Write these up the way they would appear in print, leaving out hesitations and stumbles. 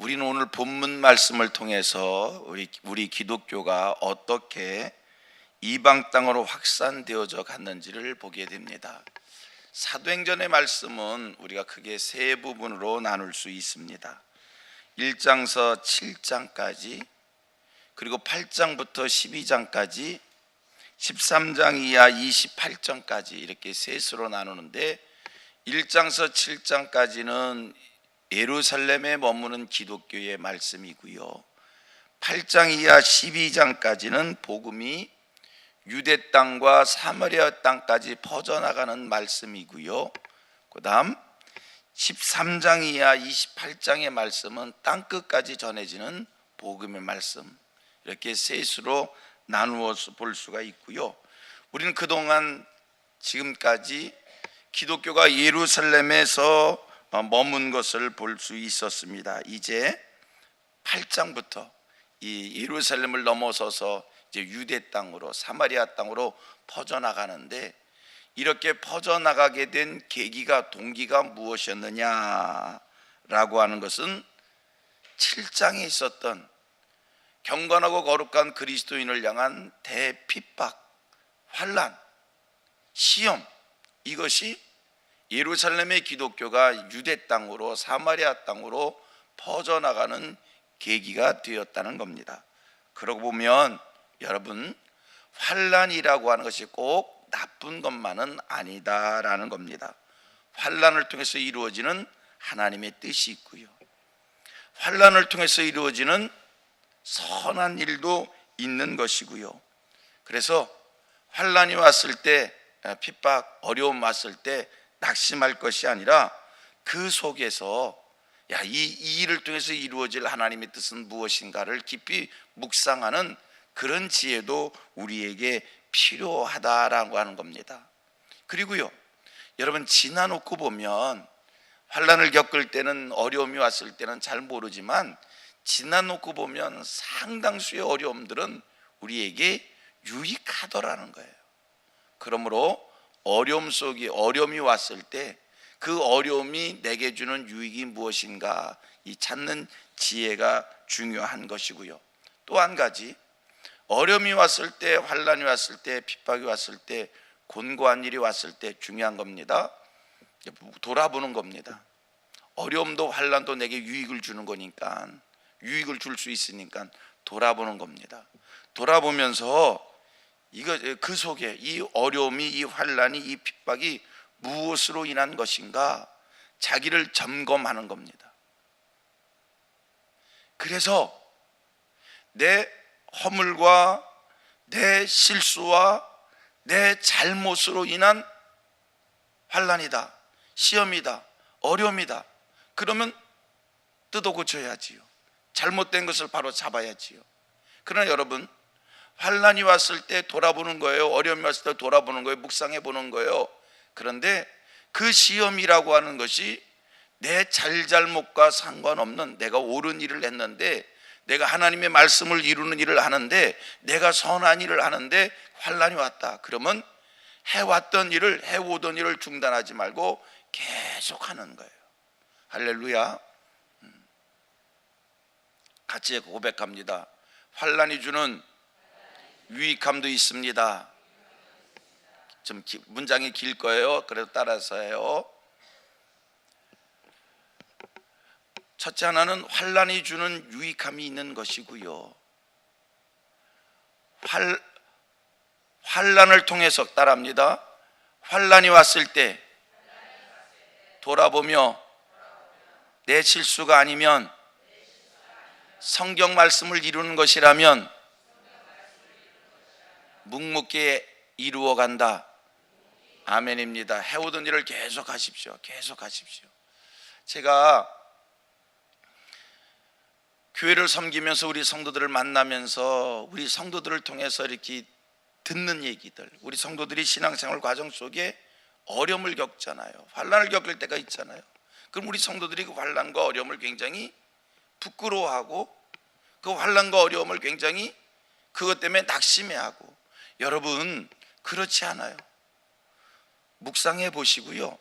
우리는 오늘 본문 말씀을 통해서 우리 기독교가 어떻게 이방 땅으로 확산되어져 갔는지를 보게 됩니다. 사도행전의 말씀은 우리가 크게 세 부분으로 나눌 수 있습니다. 1장서 7장까지, 그리고 8장부터 12장까지, 13장 이하 28장까지 이렇게 셋으로 나누는데, 1장서 7장까지는 예루살렘에 머무는 기독교의 말씀이고요, 8장 이하 12장까지는 복음이 유대 땅과 사마리아 땅까지 퍼져나가는 말씀이고요, 그 다음 13장 이하 28장의 말씀은 땅끝까지 전해지는 복음의 말씀, 이렇게 셋으로 나누어서 볼 수가 있고요. 우리는 그동안 지금까지 기독교가 예루살렘에서 머문 것을 볼 수 있었습니다. 이제 8장부터 이 예루살렘을 넘어서서 이제 유대 땅으로, 사마리아 땅으로 퍼져나가는데, 이렇게 퍼져나가게 된 계기가, 동기가 무엇이었느냐라고 하는 것은 7장에 있었던 경건하고 거룩한 그리스도인을 향한 대핍박, 환난, 시험, 이것이 예루살렘의 기독교가 유대 땅으로, 사마리아 땅으로 퍼져나가는 계기가 되었다는 겁니다. 그러고 보면 여러분, 환난이라고 하는 것이 꼭 나쁜 것만은 아니다라는 겁니다. 환난을 통해서 이루어지는 하나님의 뜻이 있고요, 환난을 통해서 이루어지는 선한 일도 있는 것이고요. 그래서 환난이 왔을 때, 핍박, 어려움 왔을 때 낙심할 것이 아니라 그 속에서 이 일을 통해서 이루어질 하나님의 뜻은 무엇인가를 깊이 묵상하는 그런 지혜도 우리에게 필요하다라고 하는 겁니다. 그리고요, 여러분, 지나놓고 보면 환난을 겪을 때는, 어려움이 왔을 때는 잘 모르지만 지나놓고 보면 상당수의 어려움들은 우리에게 유익하더라는 거예요. 그러므로 어려움이 왔을 때 그 어려움이 내게 주는 유익이 무엇인가, 이 찾는 지혜가 중요한 것이고요. 또 한 가지, 어려움이 왔을 때, 환난이 왔을 때, 핍박이 왔을 때, 곤고한 일이 왔을 때 중요한 겁니다. 돌아보는 겁니다. 어려움도 환난도 내게 유익을 주는 거니까, 유익을 줄 수 있으니까 돌아보는 겁니다. 돌아보면서 그 속에 이 어려움이, 이 환난이, 이 핍박이 무엇으로 인한 것인가, 자기를 점검하는 겁니다. 그래서 내 허물과 내 실수와 내 잘못으로 인한 환난이다, 시험이다, 어려움이다, 그러면 뜯어 고쳐야지요. 잘못된 것을 바로 잡아야지요. 그러나 여러분, 환난이 왔을 때 돌아보는 거예요. 어려움이 왔을 때 돌아보는 거예요. 묵상해 보는 거예요. 그런데 그 시험이라고 하는 것이 내 잘잘못과 상관없는, 내가 옳은 일을 했는데, 내가 하나님의 말씀을 이루는 일을 하는데, 내가 선한 일을 하는데 환난이 왔다. 그러면 해왔던 일을, 해오던 일을 중단하지 말고 계속하는 거예요. 할렐루야. 같이 고백합니다. 환난이 주는 유익함도 있습니다. 좀 문장이 길 거예요. 그래도 따라서 해요. 첫째 하나는 환난이 주는 유익함이 있는 것이고요, 환난을 통해서, 따라합니다, 환난이 왔을 때 돌아보며 내 실수가 아니면 성경 말씀을 이루는 것이라면 묵묵히 이루어간다. 아멘입니다. 해오던 일을 계속하십시오. 계속하십시오. 제가 교회를 섬기면서, 우리 성도들을 만나면서, 우리 성도들을 통해서 이렇게 듣는 얘기들, 우리 성도들이 신앙생활 과정 속에 어려움을 겪잖아요. 환난을 겪을 때가 있잖아요. 그럼 우리 성도들이 그 환난과 어려움을 굉장히 부끄러워하고, 그 환난과 어려움을 굉장히 그것 때문에 낙심해하고, 여러분 그렇지 않아요. 묵상해 보시고요,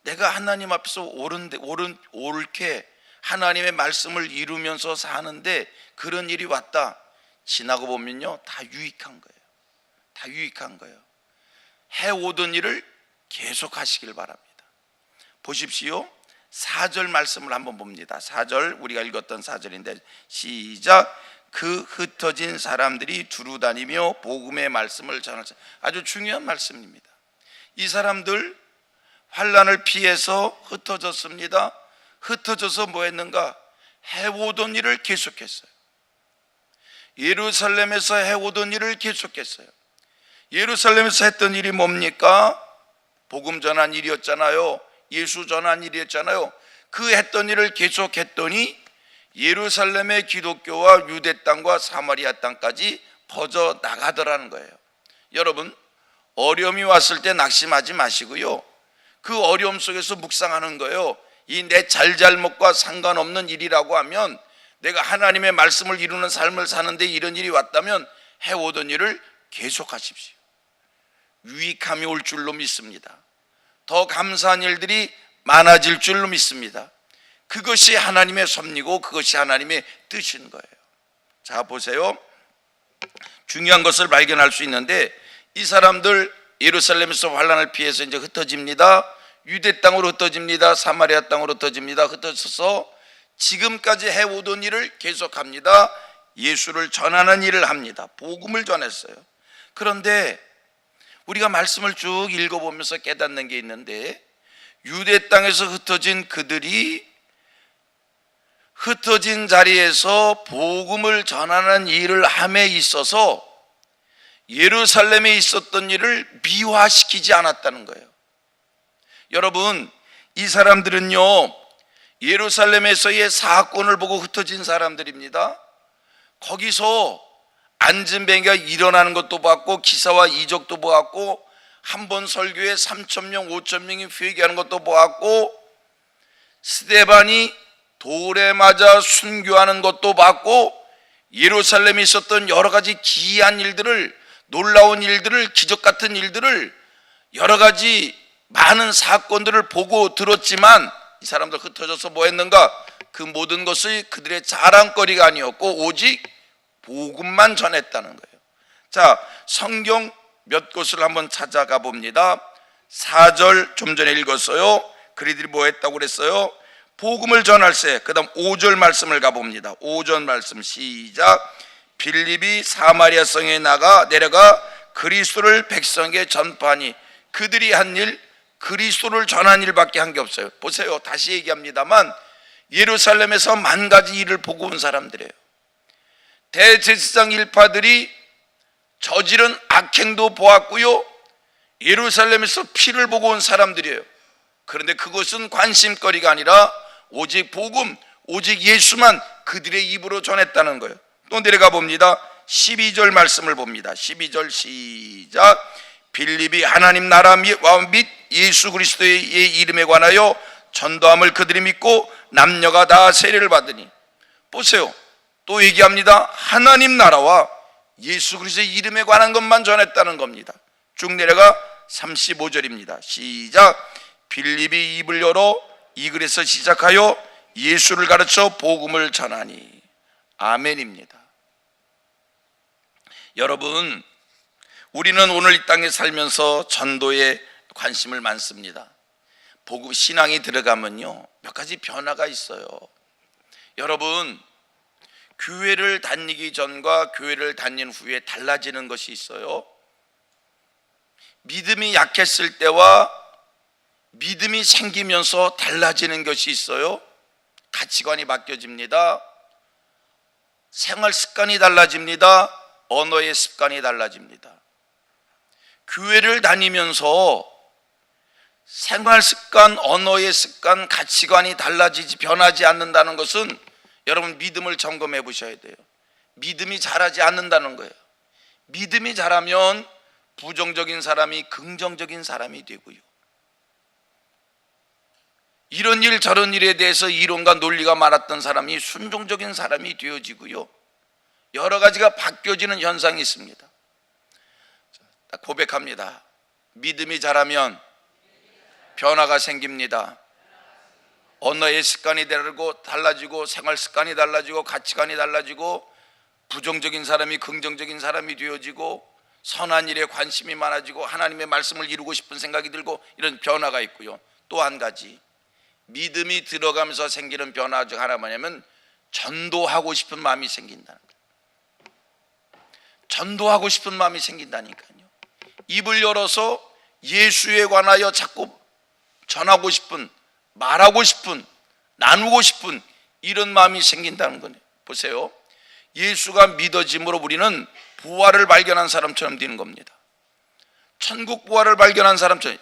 내가 하나님 앞에서 옳게 하나님의 말씀을 이루면서 사는데 그런 일이 왔다. 지나고 보면요, 다 유익한 거예요. 다 유익한 거예요. 해오던 일을 계속 하시길 바랍니다. 보십시오. 4절 말씀을 한번 봅니다. 4절, 우리가 읽었던 4절인데 시작. 그 흩어진 사람들이 두루 다니며 복음의 말씀을 전할. 아주 중요한 말씀입니다. 이 사람들 환난을 피해서 흩어졌습니다. 흩어져서 뭐 했는가? 해오던 일을 계속했어요. 예루살렘에서 해오던 일을 계속했어요. 예루살렘에서 했던 일이 뭡니까? 복음 전한 일이었잖아요. 예수 전한 일이었잖아요. 그 했던 일을 계속했더니 예루살렘의 기독교와 유대 땅과 사마리아 땅까지 퍼져 나가더라는 거예요. 여러분, 어려움이 왔을 때 낙심하지 마시고요, 그 어려움 속에서 묵상하는 거예요. 이 내 잘잘못과 상관없는 일이라고 하면, 내가 하나님의 말씀을 이루는 삶을 사는데 이런 일이 왔다면 해오던 일을 계속하십시오. 유익함이 올 줄로 믿습니다. 더 감사한 일들이 많아질 줄로 믿습니다. 그것이 하나님의 섭리고 그것이 하나님의 뜻인 거예요. 자, 보세요. 중요한 것을 발견할 수 있는데, 이 사람들 예루살렘에서 환난을 피해서 이제 흩어집니다. 유대 땅으로 흩어집니다. 사마리아 땅으로 흩어집니다. 흩어져서 지금까지 해오던 일을 계속합니다. 예수를 전하는 일을 합니다. 복음을 전했어요. 그런데 우리가 말씀을 쭉 읽어보면서 깨닫는 게 있는데, 유대 땅에서 흩어진 그들이 흩어진 자리에서 복음을 전하는 일을 함에 있어서 예루살렘에 있었던 일을 미화시키지 않았다는 거예요. 여러분, 이 사람들은요, 예루살렘에서의 사건을 보고 흩어진 사람들입니다. 거기서 안전뱅이가 일어나는 것도 봤고, 기사와 이적도 보았고, 한 번 설교에 3,000명, 5,000명이 회개하는 것도 보았고, 스데반이 돌에 맞아 순교하는 것도 봤고, 예루살렘에 있었던 여러 가지 기이한 일들을, 놀라운 일들을, 기적 같은 일들을, 여러 가지 많은 사건들을 보고 들었지만, 이 사람들 흩어져서 뭐 했는가? 그 모든 것이 그들의 자랑거리가 아니었고 오직 복음만 전했다는 거예요. 자, 성경 몇 곳을 한번 찾아가 봅니다. 4절 좀 전에 읽었어요. 그들이 뭐 했다고 그랬어요? 복음을 전할세. 그 다음 5절 말씀을 가봅니다. 5절 말씀 시작. 빌립이 사마리아 성에 내려가 그리스도를 백성에게 전파하니. 그들이 한 일, 그리스도를 전한 일밖에 한 게 없어요. 보세요, 다시 얘기합니다만 예루살렘에서 만 가지 일을 보고 온 사람들이에요. 대제사장 일파들이 저지른 악행도 보았고요, 예루살렘에서 피를 보고 온 사람들이에요. 그런데 그것은 관심거리가 아니라 오직 복음, 오직 예수만 그들의 입으로 전했다는 거예요. 또 내려가 봅니다. 12절 말씀을 봅니다. 12절 시작. 빌립이 하나님 나라와 및 예수 그리스도의 이름에 관하여 전도함을 그들이 믿고 남녀가 다 세례를 받으니. 보세요, 또 얘기합니다. 하나님 나라와 예수 그리스도의 이름에 관한 것만 전했다는 겁니다. 쭉 내려가 35절입니다. 시작. 빌립이 입을 열어 이 글에서 시작하여 예수를 가르쳐 복음을 전하니. 아멘입니다. 여러분, 우리는 오늘 이 땅에 살면서 전도에 관심을 많습니다. 복음 신앙이 들어가면요, 몇 가지 변화가 있어요. 여러분, 교회를 다니기 전과 교회를 다닌 후에 달라지는 것이 있어요. 믿음이 약했을 때와 믿음이 생기면서 달라지는 것이 있어요. 가치관이 바뀌어집니다. 생활 습관이 달라집니다. 언어의 습관이 달라집니다. 교회를 다니면서 생활 습관, 언어의 습관, 가치관이 달라지지 변하지 않는다는 것은 여러분 믿음을 점검해 보셔야 돼요. 믿음이 자라지 않는다는 거예요. 믿음이 자라면 부정적인 사람이 긍정적인 사람이 되고요, 이런 일 저런 일에 대해서 이론과 논리가 많았던 사람이 순종적인 사람이 되어지고요, 여러 가지가 바뀌어지는 현상이 있습니다. 고백합니다. 믿음이 자라면 변화가 생깁니다. 언어의 습관이 달라지고 생활 습관이 달라지고 가치관이 달라지고 부정적인 사람이 긍정적인 사람이 되어지고 선한 일에 관심이 많아지고 하나님의 말씀을 이루고 싶은 생각이 들고 이런 변화가 있고요. 또 한 가지 믿음이 들어가면서 생기는 변화 중 하나 뭐냐면 전도하고 싶은 마음이 생긴다는 거예요. 전도하고 싶은 마음이 생긴다니까요. 입을 열어서 예수에 관하여 자꾸 전하고 싶은, 말하고 싶은, 나누고 싶은 이런 마음이 생긴다는 거예요. 보세요. 예수가 믿어짐으로 우리는 부활을 발견한 사람처럼 되는 겁니다. 천국 부활을 발견한 사람처럼.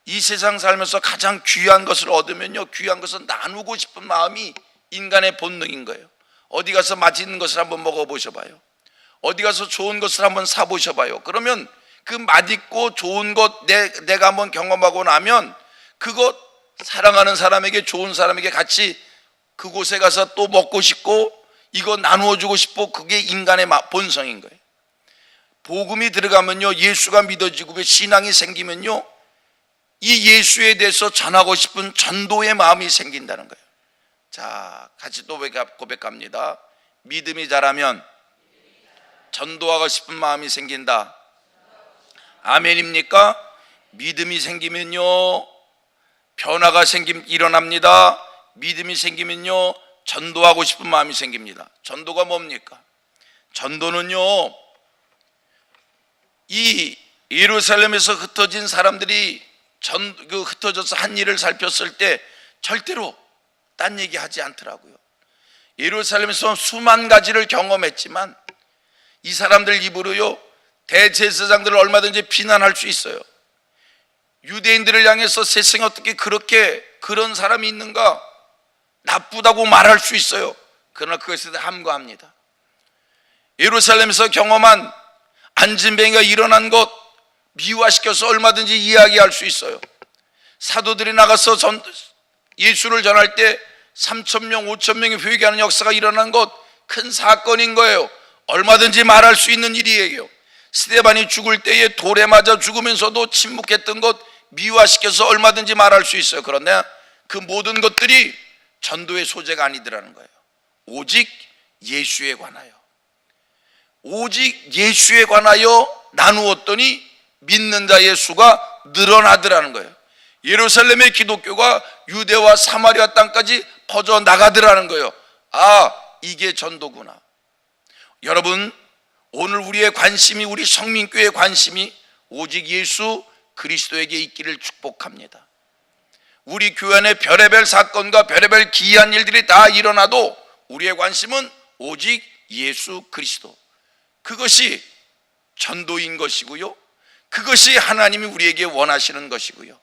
이 세상 살면서 가장 귀한 것을 얻으면요, 귀한 것을 나누고 싶은 마음이 인간의 본능인 거예요. 어디 가서 맛있는 것을 한번 먹어보셔봐요. 어디 가서 좋은 것을 한번 사보셔봐요. 그러면 그 맛있고 좋은 것 내가 한번 경험하고 나면 그것 사랑하는 사람에게, 좋은 사람에게 같이 그곳에 가서 또 먹고 싶고 이거 나누어 주고 싶고, 그게 인간의 본성인 거예요. 복음이 들어가면요, 예수가 믿어지고 신앙이 생기면요, 이 예수에 대해서 전하고 싶은 전도의 마음이 생긴다는 거예요. 자, 같이 또 고백합니다. 믿음이 자라면 전도하고 싶은 마음이 생긴다. 아멘입니까? 믿음이 생기면요, 변화가 일어납니다. 믿음이 생기면요, 전도하고 싶은 마음이 생깁니다. 전도가 뭡니까? 전도는요, 이 예루살렘에서 흩어진 사람들이 흩어져서 한 일을 살폈을 때 절대로 딴 얘기 하지 않더라고요. 예루살렘에서 수만 가지를 경험했지만 이 사람들 입으로요, 대제사장들을 얼마든지 비난할 수 있어요. 유대인들을 향해서 세상에 어떻게 그런 사람이 있는가, 나쁘다고 말할 수 있어요. 그러나 그것에 대해 함구합니다. 예루살렘에서 경험한 안진뱅이가 일어난 것 미화시켜서 얼마든지 이야기할 수 있어요. 사도들이 나가서 예수를 전할 때 3,000명, 5,000명이 회개하는 역사가 일어난 것 큰 사건인 거예요. 얼마든지 말할 수 있는 일이에요. 스데반이 죽을 때에 돌에 맞아 죽으면서도 침묵했던 것 미화시켜서 얼마든지 말할 수 있어요. 그런데 그 모든 것들이 전도의 소재가 아니더라는 거예요. 오직 예수에 관하여, 오직 예수에 관하여 나누었더니 믿는 자의 수가 늘어나더라는 거예요. 예루살렘의 기독교가 유대와 사마리아 땅까지 퍼져나가더라는 거예요. 아, 이게 전도구나. 여러분, 오늘 우리의 관심이, 우리 성민교회의 관심이 오직 예수 그리스도에게 있기를 축복합니다. 우리 교회 안에 별의별 사건과 별의별 기이한 일들이 다 일어나도 우리의 관심은 오직 예수 그리스도. 그것이 전도인 것이고요, 그것이 하나님이 우리에게 원하시는 것이고요.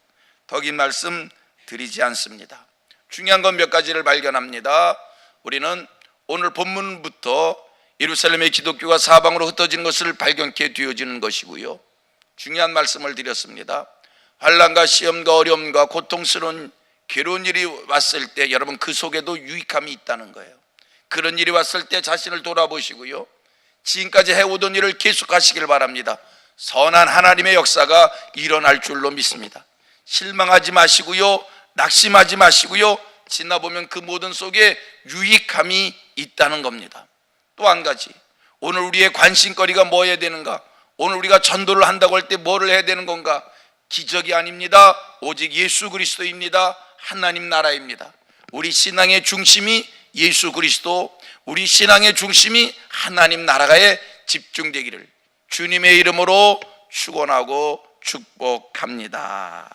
더 긴 말씀 드리지 않습니다. 중요한 건 몇 가지를 발견합니다. 우리는 오늘 본문부터 예루살렘의 기독교가 사방으로 흩어지는 것을 발견케 되어지는 것이고요, 중요한 말씀을 드렸습니다. 환난과 시험과 어려움과 고통스러운 괴로운 일이 왔을 때 여러분, 그 속에도 유익함이 있다는 거예요. 그런 일이 왔을 때 자신을 돌아보시고요, 지금까지 해오던 일을 계속하시길 바랍니다. 선한 하나님의 역사가 일어날 줄로 믿습니다. 실망하지 마시고요, 낙심하지 마시고요, 지나보면 그 모든 속에 유익함이 있다는 겁니다. 또 한 가지, 오늘 우리의 관심거리가 뭐 해야 되는가? 오늘 우리가 전도를 한다고 할 때 뭐를 해야 되는 건가? 기적이 아닙니다. 오직 예수 그리스도입니다. 하나님 나라입니다. 우리 신앙의 중심이 예수 그리스도, 우리 신앙의 중심이 하나님 나라에 집중되기를 주님의 이름으로 축원하고 축복합니다.